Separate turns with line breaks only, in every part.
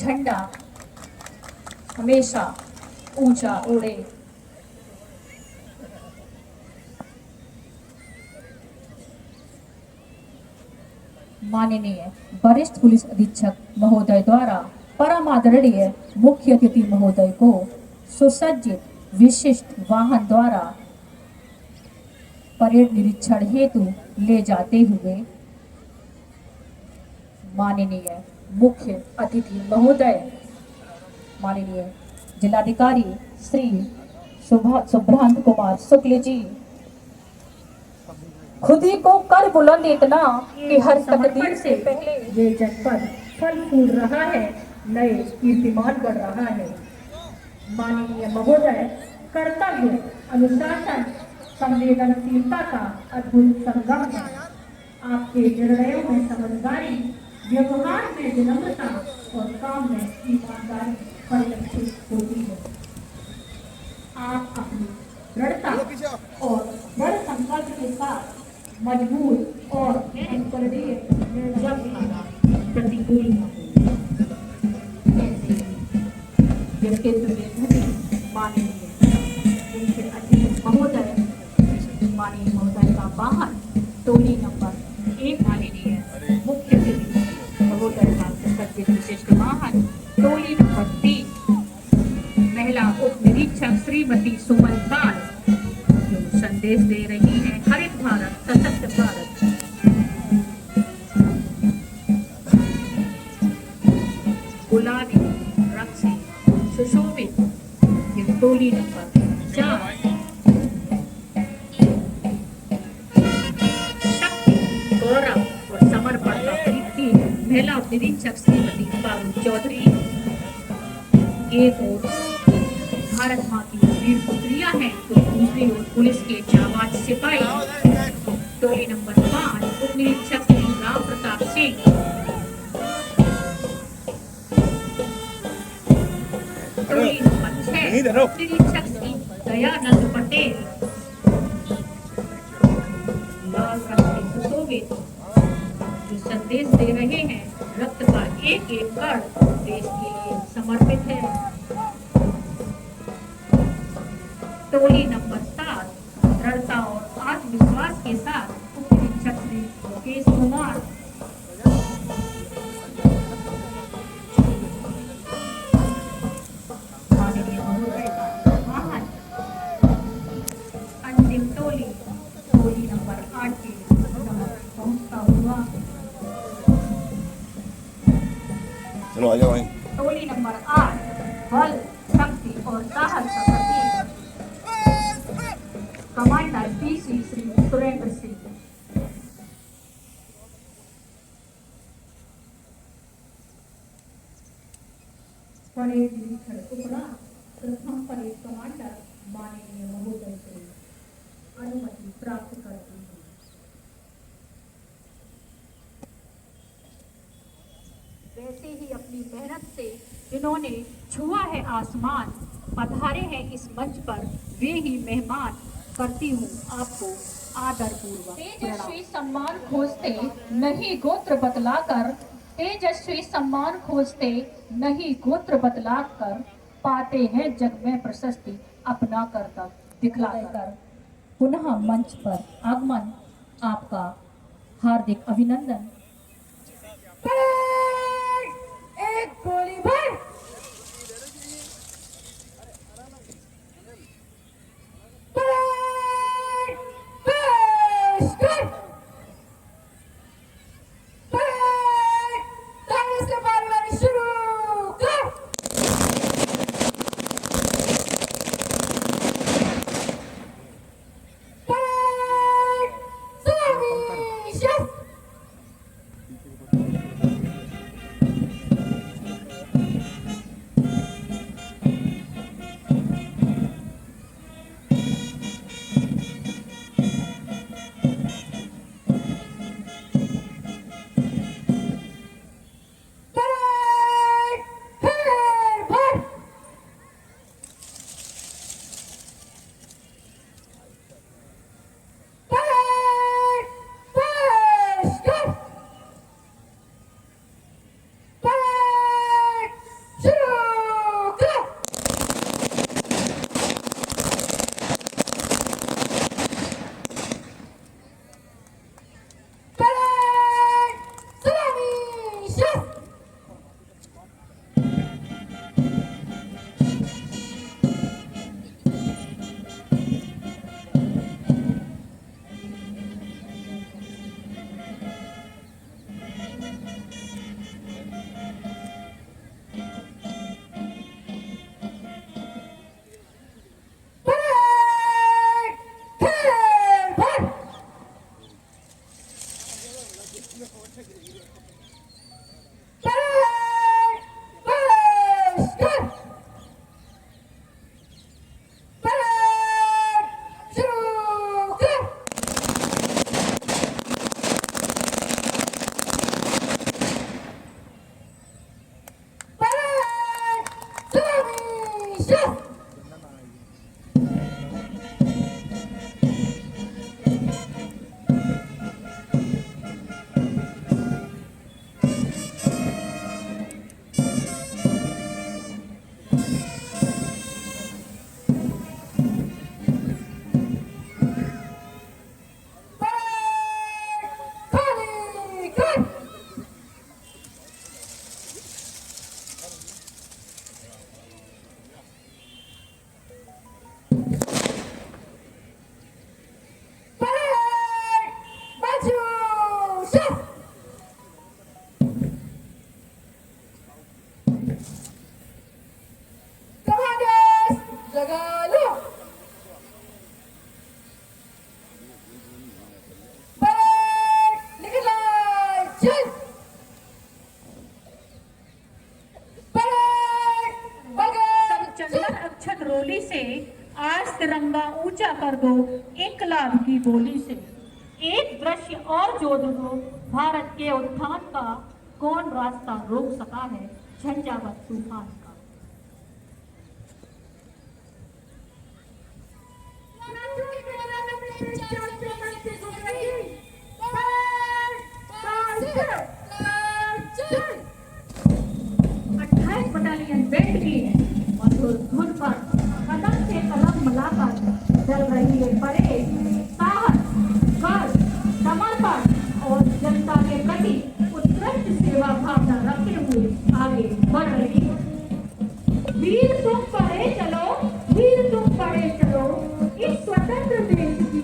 झंडा हमेशा ऊंचा उड़े। माननीय वरिष्ठ पुलिस अधीक्षक महोदय द्वारा परम आदरणीय मुख्य अतिथि महोदय को सुसज्जित विशिष्ट वाहन द्वारा परेड निरीक्षण हेतु ले जाते हुए माननीय मुख्य अतिथि महोदय माननीय जिलाधिकारी श्री शुभ्रांत कुमार शुक्ल जी खुद ही को कर बुलंद इतना कि हर तकदीर से पहले ये जनपद फल फूल रहा है, नए कीर्तिमान बढ़ रहा है। माननीय महोदय कर्तव्य अनुशासन संवेदनशीलता का अद्भुत संगम है। आपके निर्णयों में समझदारी, व्यवहार में विनम्रता और काम में ईमानदारी परिलक्षित होती है। आप अपनी दृढ़ता और दृढ़ संकल्प के साथ मजबूत और अनकरणीय जब प्रतिकूल व्यक्तित्व में माननीय मुख्य अतिथि महोदय माननीय महोदय का वाहन टोली नंबर 1 माननीय मुख्य अतिथि महोदय का सुसज्जित विशिष्ट वाहन टोली नंबर 3 महिला उप निरीक्षक श्रीमती सुमन पाल जो संदेश दे रही है हरित भारत सशक्त भारत। गुलाबी रंग से सुशोभित ये टोली नंबर 4 शक्ति गौरव और समर्पण का प्रतीक महिला उप निरीक्षक श्रीमती पारुल चौधरी। एक और भारत माँ की वीर पुत्रियां हैं तो दूसरी ओर पुलिस के जाबाज सिपाही टोली नंबर 5 उप निरीक्षक श्री राम प्रताप सिंह। टोली नंबर 6 उप निरीक्षक श्री दयानंद पटेल लाल रंग से सुशोभित जो संदेश दे रहे हैं रक्त का एक एक कण देश के लिए समर्पित है। टोली नंबर 7 दृढ़ता और आत्मविश्वास के साथ उप निरीक्षक श्री मुकेश कुमार। माननीय महोदय का वाहन अंतिम टोली टोली नंबर 8 के पहुंचता हुआ।
चलो आ जाओ।
टोली नंबर 8 बल शक्ति और साहस का प्रतीक commander PC Shri Surendra Singh. Parade निरीक्षण उपरांत प्रथम परेड कमांडर माननीय महोदय से अनुमति प्राप्त करती हूँ। वैसे ही अपनी मेहनत से जिन्होंने छुआ है आसमान पधारे हैं इस मंच पर वे ही मेहमान करती हूँ आपको आदरपूर्वक तेजस्वी सम्मान खोजते नहीं गोत्र बतलाकर तेजस्वी सम्मान खोजते नहीं गोत्र बतलाकर पाते हैं जग में प्रशस्ति अपना करतब दिखलाकर। पुनः मंच पर आगमन आपका हार्दिक अभिनंदन। एक गोली भर शस्त्र। खाली कर। बाजू शस्त्र। कमांडर्स जगा लो। निकला चल।
सब चंदन अक्षत रोली से आज तिरंगा ऊंचा कर दो इनकलाब की बोली से। एक दृश्य और जोड़ दो भारत के उत्थान का, कौन रास्ता रोक सका है झंझावत तूफान का। अट्ठाईस बटालियन बैंड की मधुर धुन पर कदम से कदम मिलाकर चल रही है परेड। साहस, कर्म, समर्पण और जनता के प्रति उत्कृष्ट सेवा भावना रखते हुए आगे बढ़ रही है। वीर तुम पढ़े चलो, वीर तुम पढ़े चलो, इस स्वतंत्र देश की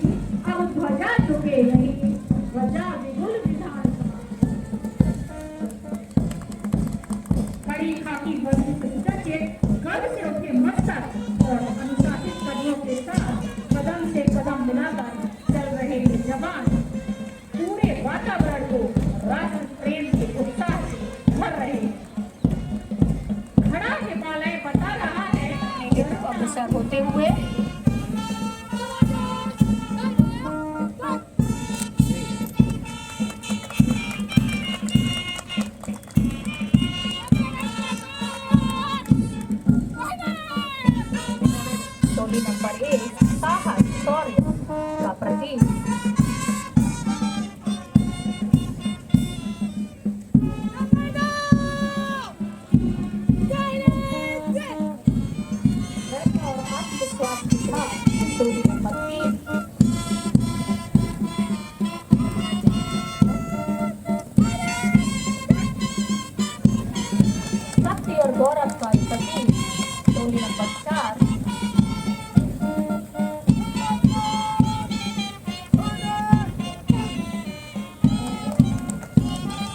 अब ध्वजा झुके नहीं, ध्वजा विगुल विधान। बड़ी खाकी वर्दी से सचे गर्व से उठे मस्तक और अनुशासित कदमों के साथ कदम से कदम मिलाकर चल रहे ये जवान पूरे वातावरण को राष्ट्र प्रेम के उत्साह से भर रहे हैं। खड़ा हिमालय बता रहा है अग्रसर होते हुए। टोली नंबर 1 साहस शौर्य का प्रतीक। और आत्मविश्वास के साथ टोली नंबर 3 शक्ति और गौरव का प्रतीक। टोली नंबर 4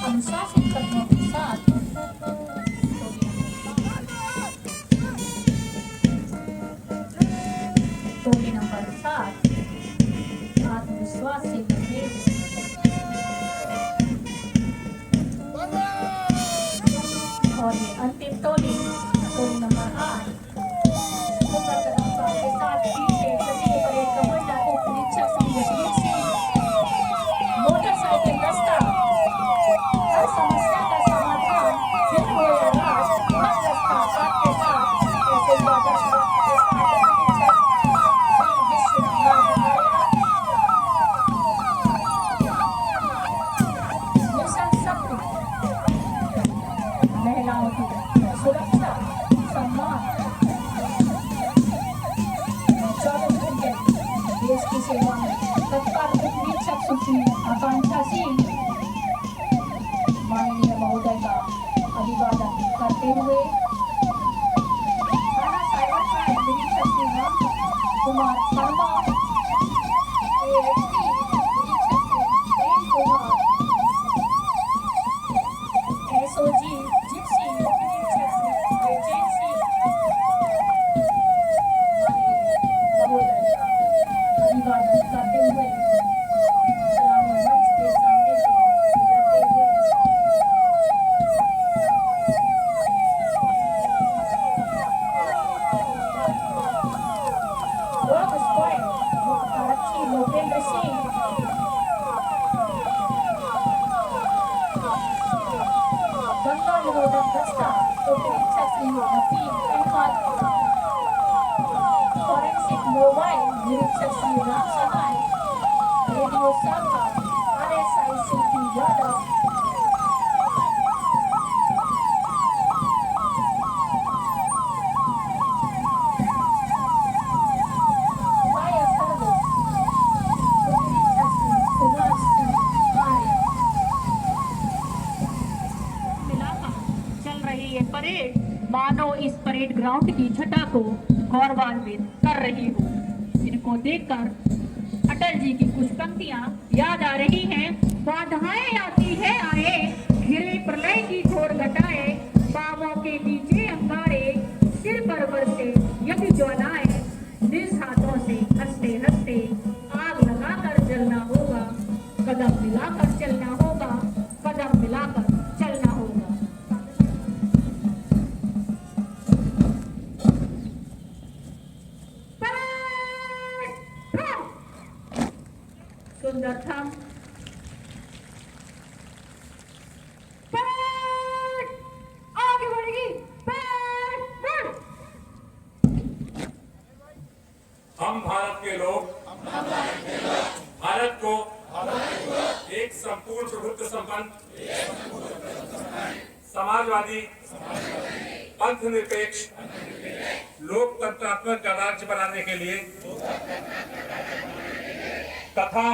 अनुशासित कदमों के साथ। टोली नंबर 7 आत्मविश्वास से भरे। और ये अंतिम टोली टोली नंबर 8 के साथ पीछे सजी परेड कमांडर उप निरीक्षक सिंह जगजीत सिंह, मोटरसाइकिल दस्ता, हर समस्या का समाधान फिर हो या राज, हर रास्ता साथ के साथ ऐसे बादल के साथ मिशन शक्ति, महिलाओं की सुरक्षा, सम्मान, 24 घंटे देश की सेवा में तत्पर उप निरीक्षक सुश्री आकांक्षा सिंह माननीय महोदय का अभिवादन करते हुए थाना साइबर क्राइम निरीक्षक श्री राम कुमार शर्मा, ASP निरीक्षक श्री प्रेम कुमार, SOG जिप्सी निरीक्षक श्री अजय सिंह महोदय का अभिवादन करते हुए सलामी मंच के सामने से गुजरते हुए
परेड ग्राउंड की छटा को गौरवान्वित कर रही हूँ। इनको देखकर अटल जी की कुछ पंक्तियां याद आ रही हैं। बाधाएं आती है आए, घिरे प्रलय की घोर घटाए, बावों के नीचे अंगारे, सिर पर बरसे यदि ज्वालाएं, निज हाथों से हंसते हंसते आग लगाकर जलना होगा, कदम मिलाकर चलना होगा, कदम मिलाकर चलना होगा। सुंदर था। आगे बढ़ेगी।
हम भारत के लोग भारत को एक संपूर्ण प्रभुत्व संपन्न समाजवादी पंथ निरपेक्ष लोकतंत्रात्मक गणराज्य बनाने के लिए तथा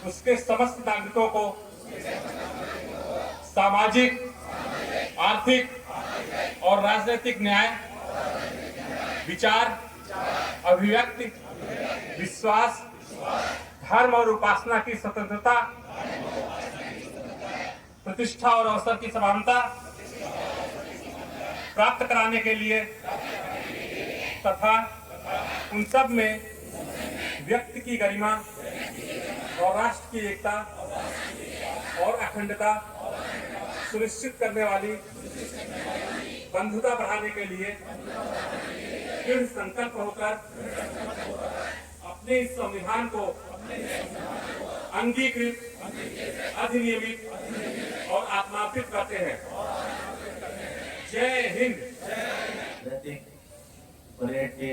उसके समस्त नागरिकों को सामाजिक, आर्थिक और राजनीतिक न्याय, विचार, अभिव्यक्ति, विश्वास, धर्म और उपासना की स्वतंत्रता, प्रतिष्ठा और अवसर की समानता प्राप्त कराने के लिए तथा उन सब में व्यक्ति की गरिमा और राष्ट्र की एकता और अखंडता सुनिश्चित करने वाली बंधुता बढ़ाने के लिए दृढ़ संकल्प होकर अपने इस संविधान को अंगीकृत, अधिनियमित और आत्मार्पित करते हैं। जय हिंद।
परेड के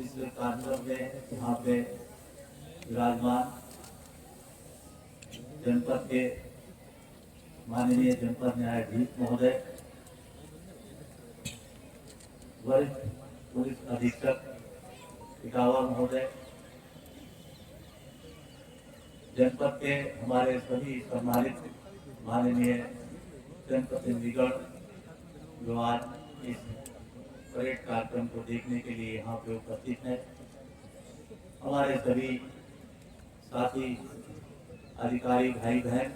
इस कार्यक्रम में यहाँ पे विराजमान जनपद के माननीय जनपद न्यायाधीश महोदय, वरिष्ठ पुलिस अधीक्षक इटावा महोदय, जनपद के हमारे सभी सम्मानित माननीय जनप्रतिनिधिगण जो आज इस परेड कार्यक्रम को देखने के लिए यहाँ पे उपस्थित हैं, हमारे सभी साथी अधिकारी भाई बहन,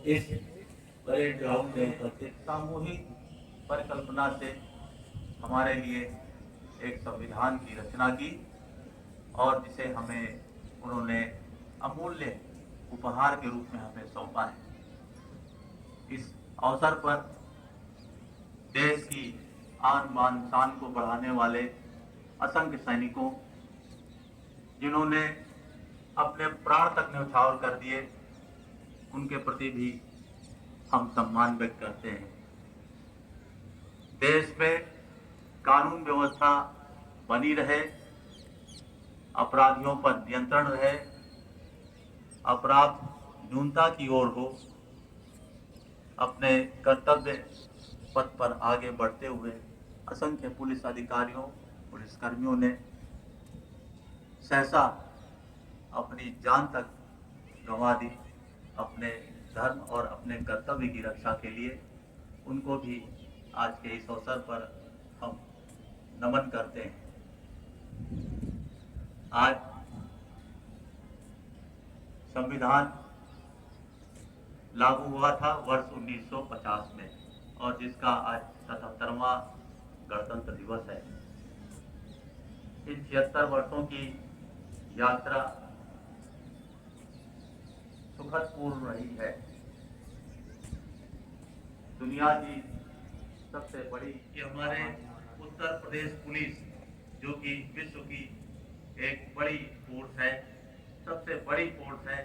इस परेड ग्राउंड में उपस्थित सामूहिक परिकल्पना से हमारे लिए एक संविधान की रचना की और जिसे हमें उन्होंने अमूल्य उपहार के रूप में हमें सौंपा है। इस अवसर पर देश की आन बान शान को बढ़ाने वाले असंख्य सैनिकों, जिन्होंने अपने प्राण तक न्यौछावर कर दिए, उनके प्रति भी हम सम्मान व्यक्त करते हैं। देश में कानून व्यवस्था बनी रहे, अपराधियों पर नियंत्रण रहे, अपराध न्यूनता की ओर हो, अपने कर्तव्य पथ पर आगे बढ़ते हुए असंख्य पुलिस अधिकारियों, पुलिसकर्मियों ने सहसा अपनी जान तक गंवा दी अपने धर्म और अपने कर्तव्य की रक्षा के लिए। उनको भी आज के इस अवसर पर हम नमन करते हैं। आज संविधान लागू हुआ था वर्ष 1950 में और जिसका आज 77वां गणतंत्र दिवस है। इन 76 वर्षों की यात्रा सुखद पूर्ण रही है। दुनिया की सबसे बड़ी, ये हमारे उत्तर प्रदेश पुलिस जो कि विश्व की एक बड़ी फोर्स है, सबसे बड़ी फोर्स है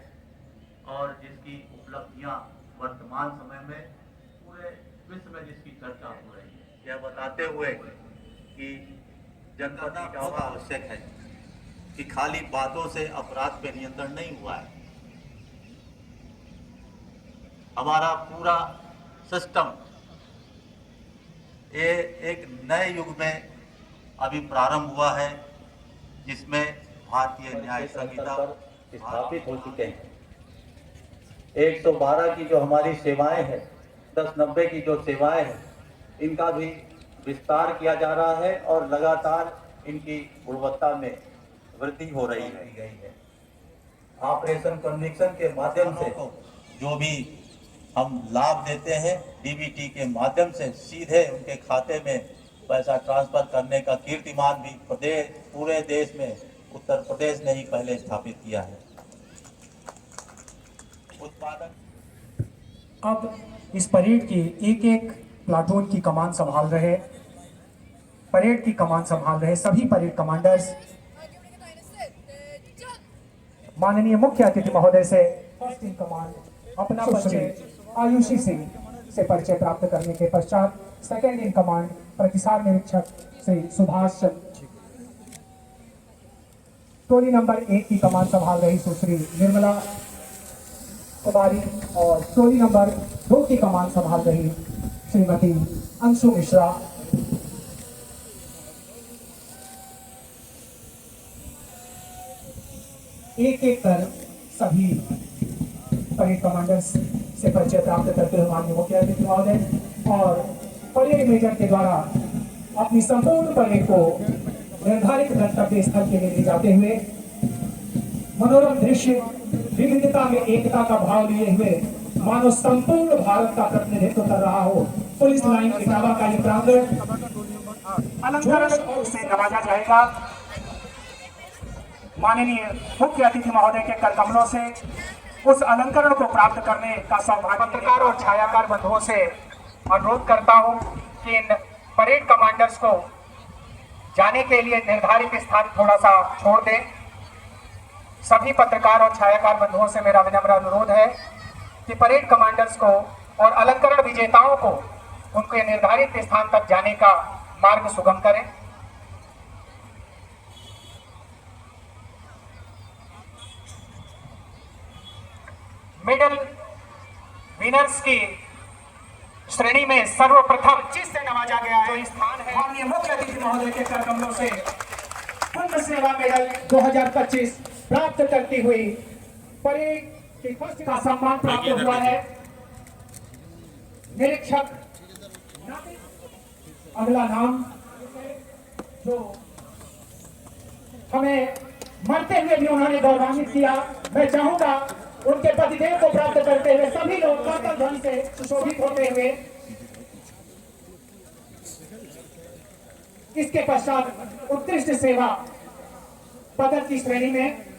और जिसकी उपलब्धियां वर्तमान समय में पूरे विश्व में जिसकी चर्चा हो रही है, यह बताते हुए कि जनपद बहुत आवश्यक है कि खाली बातों से अपराध पे नियंत्रण नहीं हुआ है। हमारा पूरा सिस्टम ये एक नए युग में अभी प्रारंभ हुआ है, जिसमें भारतीय न्याय संहिता स्थापित हो चुके हैं। 112 की जो हमारी सेवाएं हैं 1090 की जो सेवाएं हैं इनका भी विस्तार किया जा रहा है और लगातार इनकी गुणवत्ता में वृद्धि हो रही है। ऑपरेशन कन्विक्शन के माध्यम से जो भी हम लाभ देते हैं डीबीटी के माध्यम से सीधे उनके खाते में पैसा ट्रांसफर करने का कीर्तिमान भी पूरे देश में उत्तर प्रदेश ने ही पहले स्थापित किया है। उत्पादन
अब इस परेड की एक एक प्लाटून की कमान संभाल रहे सभी परेड कमांडर्स माननीय मुख्य अतिथि महोदय से फर्स्ट इन कमांड अपना परिचय आयुषी सिंह से परिचय प्राप्त करने के पश्चात सेकंड इन कमांड प्रतिसाद निरीक्षक श्री सुभाष चंद्र, टोली नंबर 1 की कमान संभाल रही सुश्री निर्मला कुमारी और टोली नंबर 2 की कमान संभाल रही श्रीमती अंशु मिश्रा। एक एक कर सभी परेड कमांडर्स से परिचय प्राप्त करते हुए माननीय मुख्य अतिथि महोदय और परेड मेजर के द्वारा अपनी संपूर्ण परेड को निर्धारित गंतव्य स्थल के लिए ले जाते हुए मनोरम दृश्य विविधता में एकता का भाव लिए हुए मानो संपूर्ण भारत का प्रतिनिधित्व कर रहा हो। पुलिस लाइन इटावा का ये प्रांगण अलंकरण से नवाजा जाएगा। माननीय मुख्य अतिथि महोदय के कर कमलों से उस अलंकरण को प्राप्त करने का सौभाग्य पत्रकार और छायाकार बंधुओं से अनुरोध करता हूं कि इन परेड कमांडर्स को जाने के लिए निर्धारित स्थान थोड़ा सा छोड़ दें। सभी पत्रकार और छायाकार बंधुओं से मेरा विनम्र अनुरोध है कि परेड कमांडर्स को और अलंकरण विजेताओं को उनके निर्धारित स्थान तक जाने का मार्ग सुगम करें। मेडल विनर्स की श्रेणी में सर्वप्रथम जिससे नवाजा गया है जो स्थान है माननीय मुख्य अतिथि महोदय के कर कमलों से पुण्य सेवा मेडल 2025 प्राप्त करती हुई परेड की फर्स्ट का सम्मान प्राप्त हुआ है निरीक्षक। अगला नाम जो हमें मरते हुए भी उन्होंने गौरवान्वित किया, मैं चाहूंगा उनके पतिदेव को प्राप्त करते हुए सभी लोग कातल ध्वनि से सुशोभित होते हुए इसके पश्चात उत्कृष्ट सेवा पदक की श्रेणी में